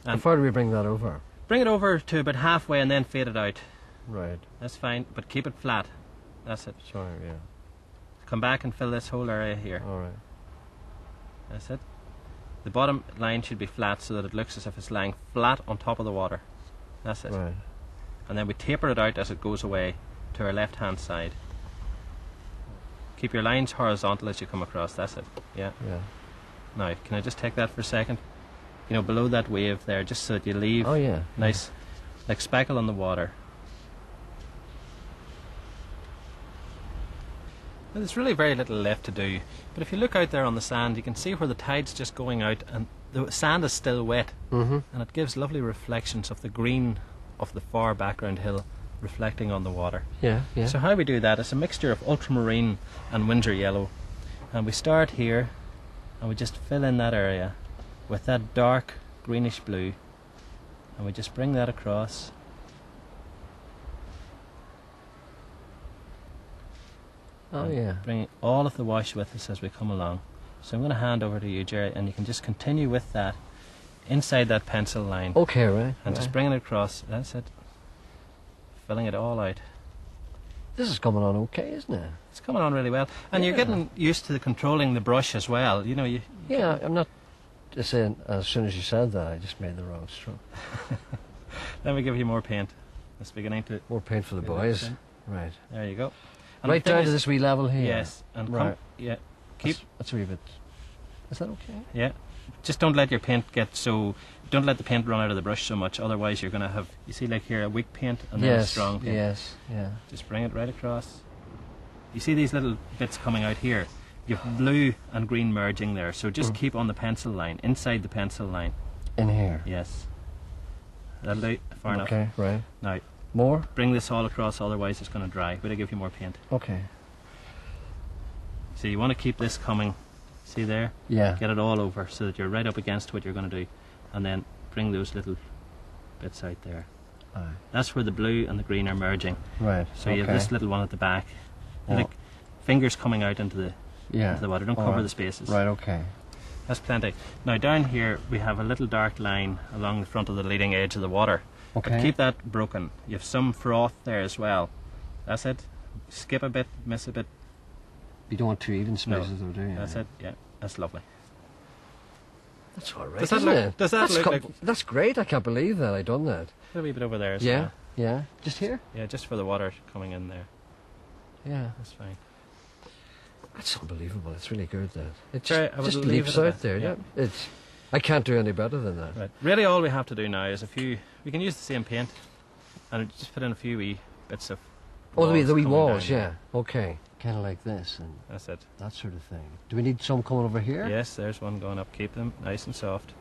How far do we bring that over? Bring it over to about halfway and then fade it out. Right. That's fine, but keep it flat. That's it. Sorry, yeah. Come back and fill this whole area here. All right. That's it. The bottom line should be flat so that it looks as if it's lying flat on top of the water. That's it. Right. And then we taper it out as it goes away to our left hand side. Keep your lines horizontal as you come across. That's it. Yeah. Yeah. Now, can I just take that for a second? You know, below that wave there, just so that you leave nice, like speckle on the water. Now, there's really very little left to do, but if you look out there on the sand, you can see where the tide's just going out and the sand is still wet, and it gives lovely reflections of the green of the far background hill reflecting on the water. Yeah, yeah. So how we do that is a mixture of ultramarine and Windsor yellow, and we start here and we just fill in that area with that dark greenish blue, and we just bring that across. Oh yeah. Bring all of the wash with us as we come along. So I'm going to hand over to you, Gerry, and you can just continue with that inside that pencil line. Okay, right. And just bringing it across. That's it. Filling it all out. This is coming on okay, isn't it? It's coming on really well, and you're getting used to controlling the brush as well. You know, Yeah, I'm not just saying. As soon as you said that, I just made the wrong stroke. Let me give you more paint. It's beginning to. More paint for the boys. Right. There you go. And Right down to this wee level here. Yes, and right. Keep. That's a wee bit. Is that okay? Yeah. Just don't let your paint get so. Don't let the paint run out of the brush so much. Otherwise, you're going to have. You see, like here, a weak paint and then a strong paint. Yes. Yeah. Just bring it right across. You see these little bits coming out here. You've blue and green merging there. So just keep on the pencil line, inside the pencil line. In here. Yes. That'll do. Far enough. Okay. Right. Now. More? Bring this all across, otherwise it's going to dry. We'll give you more paint. Okay. So you want to keep this coming. See there? Yeah. Get it all over so that you're right up against what you're going to do. And then bring those little bits out there. Aye. That's where the blue and the green are merging. Right. So you have this little one at the back. Like fingers coming out into the water. Don't cover the spaces. Right, okay. That's plenty. Now down here we have a little dark line along the front of the leading edge of the water. Okay. But keep that broken. You have some froth there as well. That's it. Skip a bit, miss a bit. You don't want two even spaces though, do you? That's it, yeah. That's lovely. That's all right, Does that look like... That's great. I can't believe that I done that. A wee bit over there as well. Yeah. Just here? Yeah, just for the water coming in there. Yeah. That's fine. That's unbelievable. It's really good, that. It just leaps out there. Yeah. I can't do any better than that. Right. Really all we have to do now is we can use the same paint and just put in a few wee bits of the wee walls, yeah. Okay. Kind of like this. And that's it. That sort of thing. Do we need some coming over here? Yes, there's one going up. Keep them nice and soft.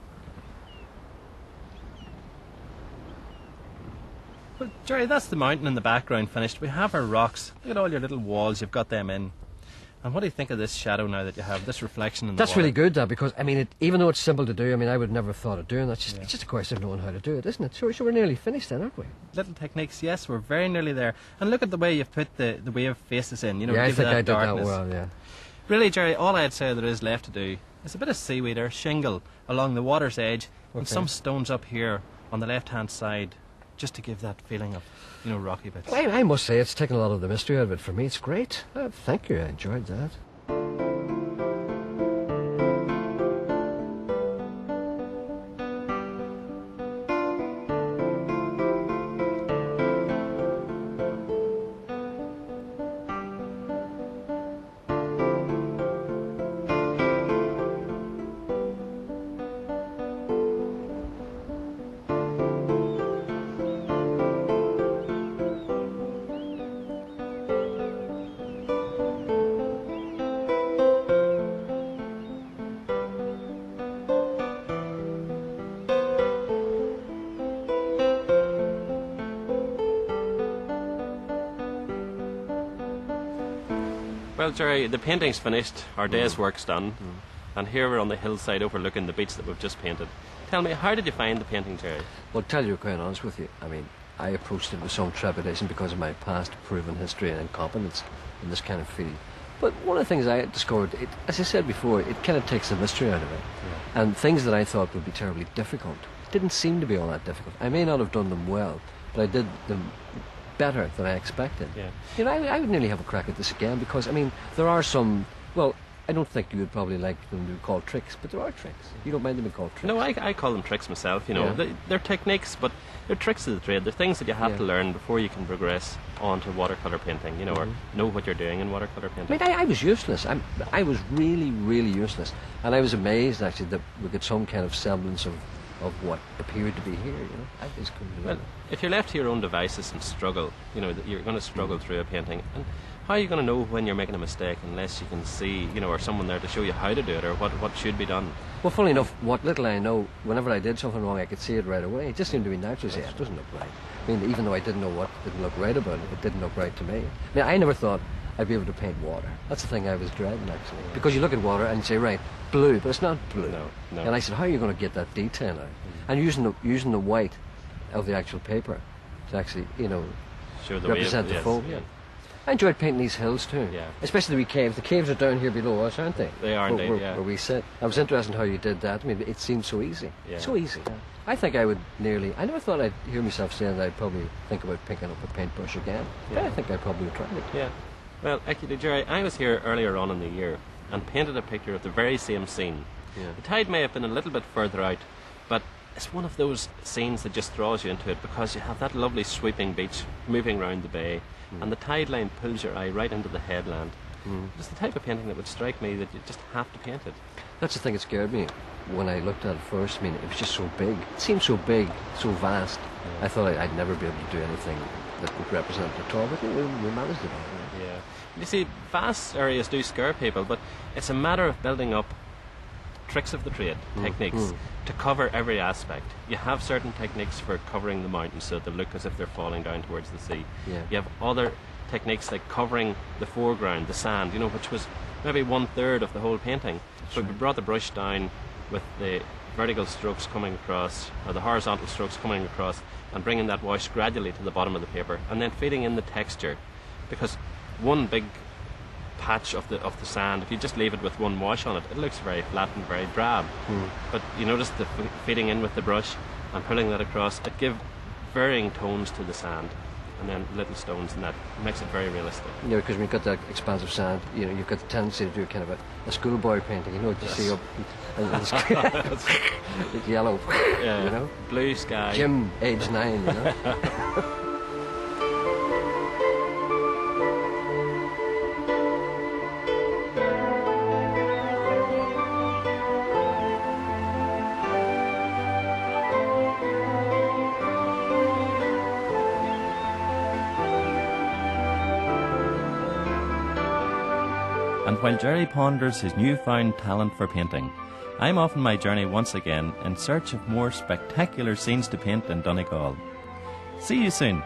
Well, Gerry, that's the mountain in the background finished. We have our rocks. Look at all your little walls. You've got them in. And what do you think of this shadow now that you have, this reflection in the water? That's really good, that, because, I mean, even though it's simple to do, I mean, I would never have thought of doing that. It's just a question of knowing how to do it, isn't it? So we're nearly finished then, aren't we? Little techniques, yes, we're very nearly there. And look at the way you've put the wave faces in, you know, yeah, give I think that I did darkness. that well, yeah. Really, Gerry, all I'd say there is left to do is a bit of seaweed or shingle along the water's edge and some stones up here on the left-hand side, just to give that feeling of, you know, rocky bits. I must say, it's taken a lot of the mystery out of it for me. It's great. Thank you, I enjoyed that. Well, Gerry, the painting's finished, our day's work's done, and here we're on the hillside overlooking the beach that we've just painted. Tell me, how did you find the painting, Gerry? Well, to tell you quite honest with you, I mean, I approached it with some trepidation because of my past proven history and incompetence in this kind of field. But one of the things I discovered, as I said before, it kind of takes the mystery out of it. Yeah. And things that I thought would be terribly difficult didn't seem to be all that difficult. I may not have done them well, but I did them better than I expected. Yeah. You know, I would nearly have a crack at this again, because, I mean, there are some, well, I don't think you would probably like them to be called tricks, but there are tricks. You don't mind them being called tricks? No, I call them tricks myself, you know. Yeah. They're techniques, but they're tricks of the trade. They're things that you have Yeah. to learn before you can progress on to watercolour painting, you know, or know what you're doing in watercolour I painting. mean, I was useless. I was really, really useless. And I was amazed, actually, that we got some kind of semblance of what appeared to be here, you know. I just couldn't believe Well, it. if you're left to your own devices and struggle, you know, you're going to struggle through a painting. And how are you going to know when you're making a mistake unless you can see, you know, or someone there to show you how to do it or what should be done? Well, funny enough, what little I know, whenever I did something wrong, I could see it right away. It just seemed to be natural. Yeah, it doesn't look right. I mean, even though I didn't know what didn't look right about it, it didn't look right to me. I mean, I never thought I'd be able to paint water. That's the thing I was dreading, actually. Because you look at water and you say, right, blue, but it's not blue. No. And I said, how are you going to get that detail out? And using the white of the actual paper to actually, you know, Sure, represent the yes, foam. yeah. I enjoyed painting these hills too. Yeah. Especially the wee caves. The caves are down here below us, aren't they? They are indeed, yeah. Where we sit. I was interested in how you did that. I mean, it seemed so easy. Yeah. So easy. I think I would I never thought I'd hear myself saying that I'd probably think about picking up a paintbrush again. But I think I probably would try it. Yeah. Well, actually, Gerry, I was here earlier on in the year and painted a picture of the very same scene. Yeah. The tide may have been a little bit further out, but it's one of those scenes that just draws you into it because you have that lovely sweeping beach moving round the bay and the tide line pulls your eye right into the headland. It's the type of painting that would strike me that you just have to paint it. That's the thing that scared me when I looked at it first. I mean, it was just so big. It seemed so big, so vast. Yeah. I thought I'd never be able to do anything that would represent it at all. But we managed it all. Yeah. You see, vast areas do scare people, but it's a matter of building up tricks of the trade, techniques, to cover every aspect. You have certain techniques for covering the mountains so they look as if they're falling down towards the sea. Yeah. You have other techniques like covering the foreground, the sand, you know, which was maybe 1/3 of the whole painting. But we brought the brush down with the vertical strokes coming across, or the horizontal strokes coming across, and bringing that wash gradually to the bottom of the paper, and then feeding in the texture. Because one big patch of the sand, if you just leave it with one wash on it, it looks very flat and very drab. But you notice the feeding in with the brush and pulling that across, it gives varying tones to the sand, and then little stones, and that makes it very realistic. Yeah, because when you've got that expansive sand, you know, you've got the tendency to do kind of a schoolboy painting, you know, what you see up and it's yellow, Yeah, you know? blue sky. Jim, age 9, you know? And while Gerry ponders his newfound talent for painting, I'm off on my journey once again in search of more spectacular scenes to paint in Donegal. See you soon.